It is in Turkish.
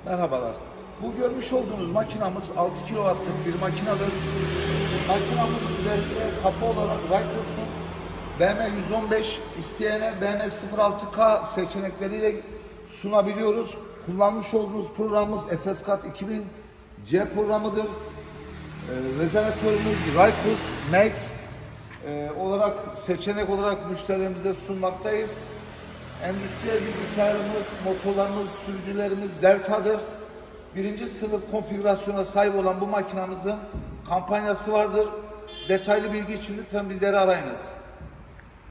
Merhabalar. Bu görmüş olduğunuz makinamız 6 kW'lık bir makinedir. Makinamız üzerinde kafa olarak Raycos'un BM115 isteyene BM06K seçenekleriyle sunabiliyoruz. Kullanmış olduğumuz programımız FSCAD 2000C programıdır. Rezonatörümüz Raycos Max olarak seçenek olarak müşterilerimize sunmaktayız. Endüstriyel bilgisayarımız, motorlarımız, sürücülerimiz Delta'dır. Birinci sınıf konfigürasyona sahip olan bu makinamızın kampanyası vardır. Detaylı bilgi için lütfen bizleri arayınız.